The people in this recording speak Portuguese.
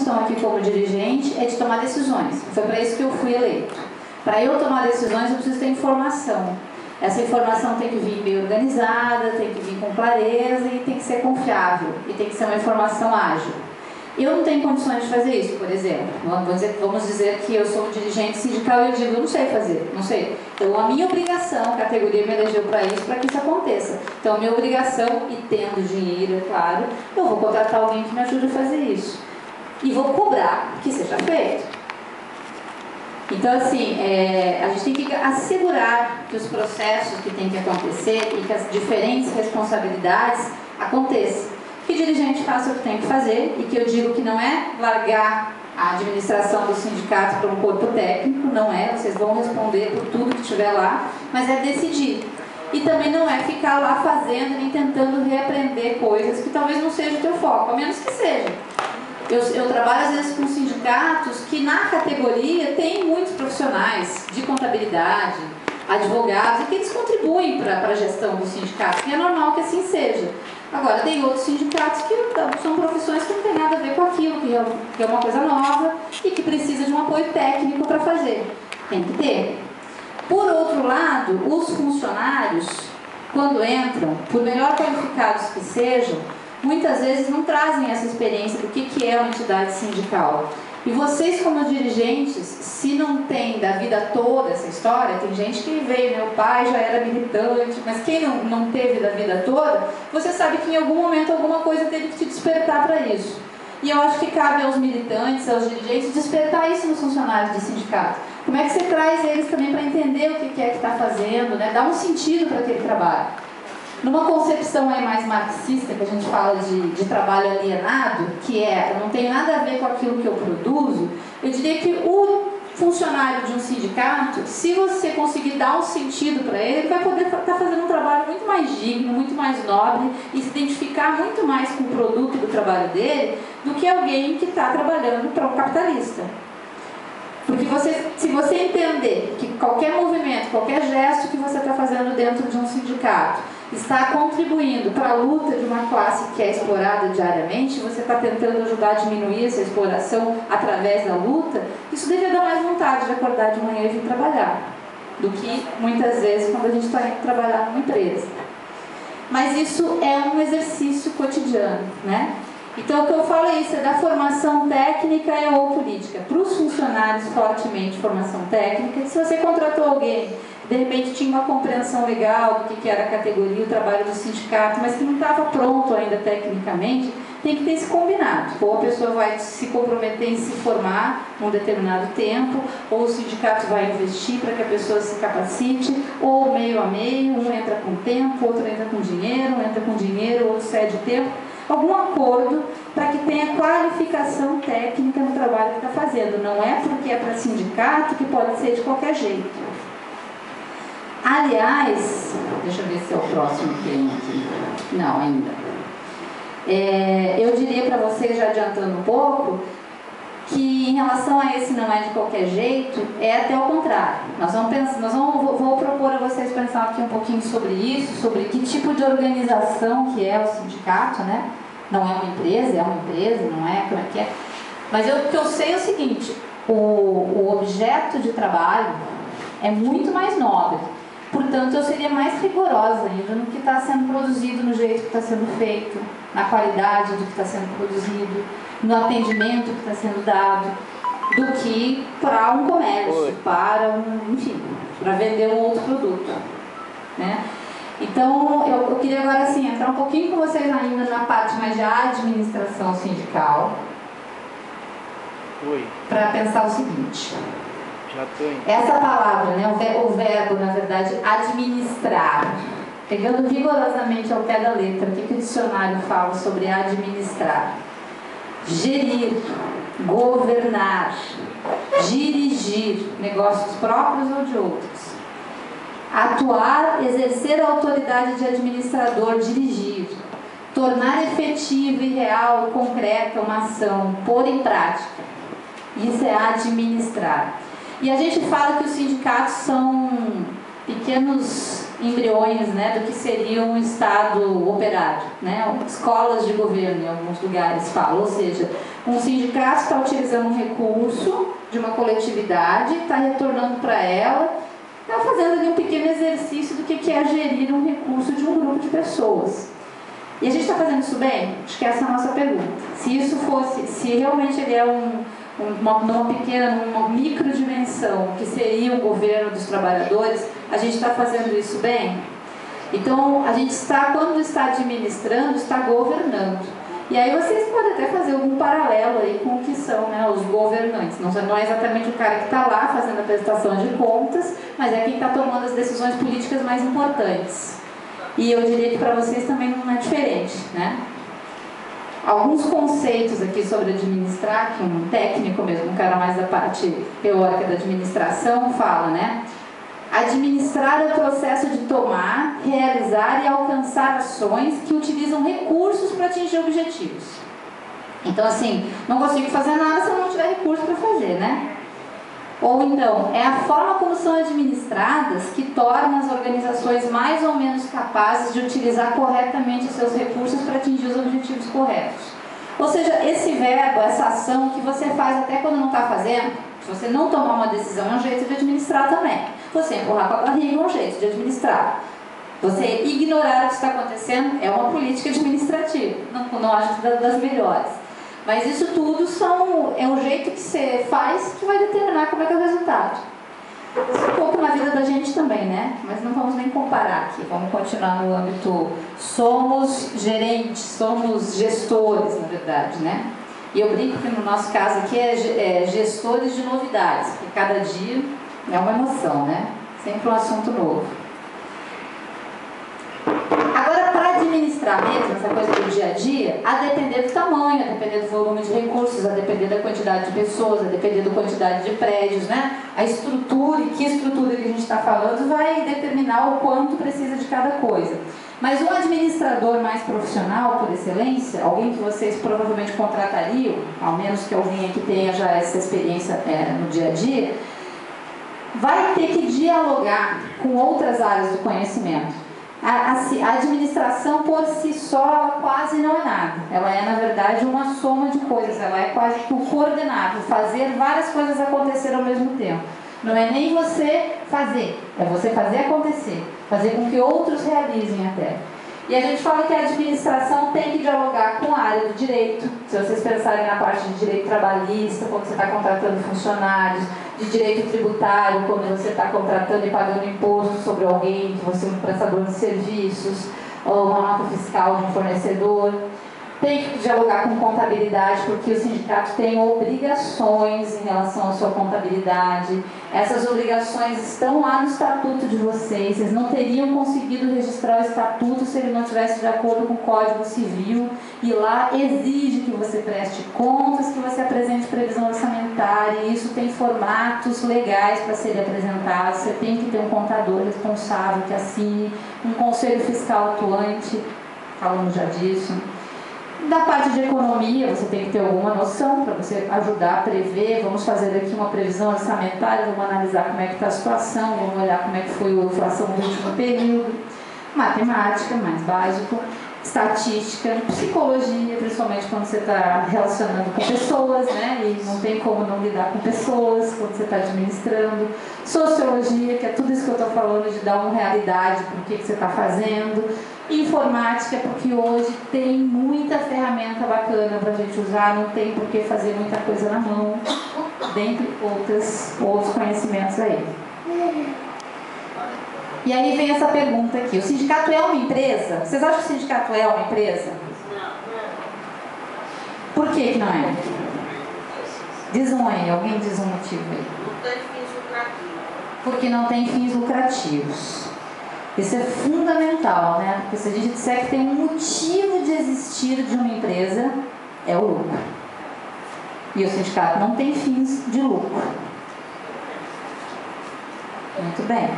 função aqui como dirigente é de tomar decisões. Foi para isso que eu fui eleito. Para eu tomar decisões, eu preciso ter informação. Essa informação tem que vir bem organizada, tem que vir com clareza e tem que ser confiável. E tem que ser uma informação ágil. Eu não tenho condições de fazer isso, por exemplo. Vamos dizer que eu sou um dirigente sindical e eu digo, eu não sei fazer, não sei. Então, a minha obrigação, a categoria me elegeu para isso, para que isso aconteça. Então, a minha obrigação, e tendo dinheiro, é claro, eu vou contratar alguém que me ajude a fazer isso. E vou cobrar que seja feito. Então, assim, a gente tem que assegurar que os processos que tem que acontecer e que as diferentes responsabilidades aconteçam. Que o dirigente faça o que tem que fazer e que eu digo que não é largar a administração do sindicato para um corpo técnico, não é, vocês vão responder por tudo que estiver lá, mas é decidir. E também não é ficar lá fazendo nem tentando reaprender coisas que talvez não seja o teu foco, a menos que seja. Eu trabalho às vezes com sindicatos que na categoria tem muitos profissionais de contabilidade, advogados, e que eles contribuem para a gestão do sindicato, e é normal que assim seja. Agora, tem outros sindicatos que são profissões que não tem nada a ver com aquilo, que é uma coisa nova e que precisa de um apoio técnico para fazer. Tem que ter. Por outro lado, os funcionários, quando entram, por melhor qualificados que sejam, muitas vezes não trazem essa experiência do que é uma entidade sindical. E vocês, como dirigentes, se não tem da vida toda essa história, tem gente que veio, meu pai já era militante, mas quem não teve da vida toda, você sabe que em algum momento alguma coisa teve que te despertar para isso. E eu acho que cabe aos militantes, aos dirigentes, despertar isso nos funcionários de sindicato. Como é que você traz eles também para entender o que é que está fazendo, né? Dar um sentido para aquele trabalho. Numa concepção aí mais marxista, que a gente fala de trabalho alienado, que eu não tenho nada a ver com aquilo que eu produzo, eu diria que o funcionário de um sindicato, se você conseguir dar um sentido para ele vai poder estar fazendo um trabalho muito mais digno, muito mais nobre e se identificar muito mais com o produto do trabalho dele do que alguém que está trabalhando para um capitalista. Porque se você entender que qualquer movimento, qualquer gesto que você está fazendo dentro de um sindicato está contribuindo para a luta de uma classe que é explorada diariamente, você está tentando ajudar a diminuir essa exploração através da luta, isso deve dar mais vontade de acordar de manhã e vir trabalhar, do que muitas vezes quando a gente está indo trabalhar numa empresa. Mas isso é um exercício cotidiano, né? Então, o que eu falo é isso, é da formação técnica ou política. Para os funcionários, fortemente, formação técnica. Se você contratou alguém, de repente tinha uma compreensão legal do que era a categoria, o trabalho do sindicato, mas que não estava pronto ainda tecnicamente, tem que ter esse combinado. Ou a pessoa vai se comprometer em se formar num determinado tempo, ou o sindicato vai investir para que a pessoa se capacite, ou meio a meio, um entra com tempo, outro entra com dinheiro, um entra com dinheiro, outro cede tempo. Algum acordo para que tenha qualificação técnica no trabalho que está fazendo. Não é porque é para sindicato que pode ser de qualquer jeito. Aliás, deixa eu ver se é o próximo tema aqui. Não, ainda. Eu diria para vocês, já adiantando um pouco, que em relação a esse não é de qualquer jeito, é até o contrário. Vou propor a vocês pensar aqui um pouquinho sobre isso, sobre que tipo de organização que é o sindicato, né? Não é uma empresa, não é, como é que é? Mas o que eu sei é o seguinte, o objeto de trabalho é muito mais nobre. Portanto, eu seria mais rigorosa ainda no que está sendo produzido, no jeito que está sendo feito, na qualidade do que está sendo produzido, no atendimento que está sendo dado, do que para um comércio, enfim, para vender um outro produto, né? Então, eu queria agora assim, entrar um pouquinho com vocês ainda na parte mais de administração sindical, para pensar o seguinte. Essa palavra, né, o verbo, na verdade, administrar, pegando rigorosamente ao pé da letra, o que o dicionário fala sobre administrar? Gerir, governar, dirigir negócios próprios ou de outros. Atuar, exercer a autoridade de administrador, dirigir. Tornar efetiva e real e concreta uma ação, pôr em prática. Isso é administrar. E a gente fala que os sindicatos são pequenos embriões, né, do que seria um Estado operário, né, escolas de governo em alguns lugares falam, ou seja, um sindicato está utilizando um recurso de uma coletividade, está retornando para ela, está fazendo ali um pequeno exercício do que é gerir um recurso de um grupo de pessoas. E a gente está fazendo isso bem? Acho que essa é a nossa pergunta. Se isso fosse, se realmente ele é numa pequena, numa microdimensão, que seria o governo dos trabalhadores, a gente está fazendo isso bem? Então, a gente está, quando está administrando, está governando. E aí vocês podem até fazer algum paralelo aí com o que são, né, os governantes. Não é exatamente o cara que está lá fazendo a prestação de contas, mas é quem está tomando as decisões políticas mais importantes. E eu diria que para vocês também não é diferente, né? Alguns conceitos aqui sobre administrar, que um técnico mesmo, um cara mais da parte teórica da administração, fala, né? Administrar é o processo de tomar, realizar e alcançar ações que utilizam recursos para atingir objetivos. Então, assim, não consigo fazer nada se eu não tiver recurso para fazer, né? Ou então, é a forma como são administradas que torna as organizações mais ou menos capazes de utilizar corretamente os seus recursos para atingir os objetivos corretos. Ou seja, esse verbo, essa ação que você faz até quando não está fazendo, se você não tomar uma decisão, é um jeito de administrar também. Você empurrar com a barriga é um jeito de administrar. Você ignorar o que está acontecendo é uma política administrativa. Não acho das melhores. Mas isso tudo é um jeito que você faz que vai determinar como é que é o resultado. Isso é um pouco na vida da gente também, né? Mas não vamos nem comparar aqui. Vamos continuar no âmbito... Somos gerentes, somos gestores, na verdade, né? E eu brinco que no nosso caso aqui é gestores de novidades, porque cada dia é uma emoção, né? Sempre um assunto novo. Agora, para administrar mesmo essa coisa do dia a dia, a depender do tamanho, a depender do volume de recursos, a depender da quantidade de pessoas, a depender da quantidade de prédios, né? A estrutura, e que estrutura que a gente está falando, vai determinar o quanto precisa de cada coisa. Mas um administrador mais profissional, por excelência, alguém que vocês provavelmente contratariam, ao menos que alguém aqui tenha já essa experiência no dia a dia, vai ter que dialogar com outras áreas do conhecimento. A administração por si só, ela quase não é nada. Ela é, na verdade, uma soma de coisas. Ela é quase que o coordenado, fazer várias coisas acontecer ao mesmo tempo. Não é nem você fazer, é você fazer acontecer, fazer com que outros realizem até. E a gente fala que a administração tem que dialogar com a área do direito. Se vocês pensarem na parte de direito trabalhista, quando você está contratando funcionários, de direito tributário, quando você está contratando e pagando imposto sobre alguém, que você é um prestador de serviços, ou uma nota fiscal de um fornecedor. Tem que dialogar com contabilidade, porque o sindicato tem obrigações em relação à sua contabilidade. Essas obrigações estão lá no estatuto de vocês. Vocês não teriam conseguido registrar o estatuto se ele não estivesse de acordo com o Código Civil. E lá exige que você preste contas, que você apresente previsão orçamentária. E isso tem formatos legais para serem apresentados. Você tem que ter um contador responsável que assine, um conselho fiscal atuante, falamos já disso. Da parte de economia, você tem que ter alguma noção para você ajudar a prever. Vamos fazer aqui uma previsão orçamentária, vamos analisar como é que está a situação, vamos olhar como é que foi a inflação no último período. Matemática, mais básico. Estatística, psicologia, principalmente quando você está relacionando com pessoas, né? E não tem como não lidar com pessoas quando você está administrando. Sociologia, que é tudo isso que eu estou falando, de dar uma realidade para o que você está fazendo. Informática, porque hoje tem muita ferramenta bacana para a gente usar, não tem por que fazer muita coisa na mão, dentre outros conhecimentos aí. E aí vem essa pergunta aqui: o sindicato é uma empresa? Vocês acham que o sindicato é uma empresa? Por que não é? Diz um aí, alguém diz um motivo aí. Não tem fins lucrativos. Porque não tem fins lucrativos. Isso é fundamental, né? Porque se a gente disser que tem um motivo de existir de uma empresa, é o lucro. E o sindicato não tem fins de lucro. Muito bem.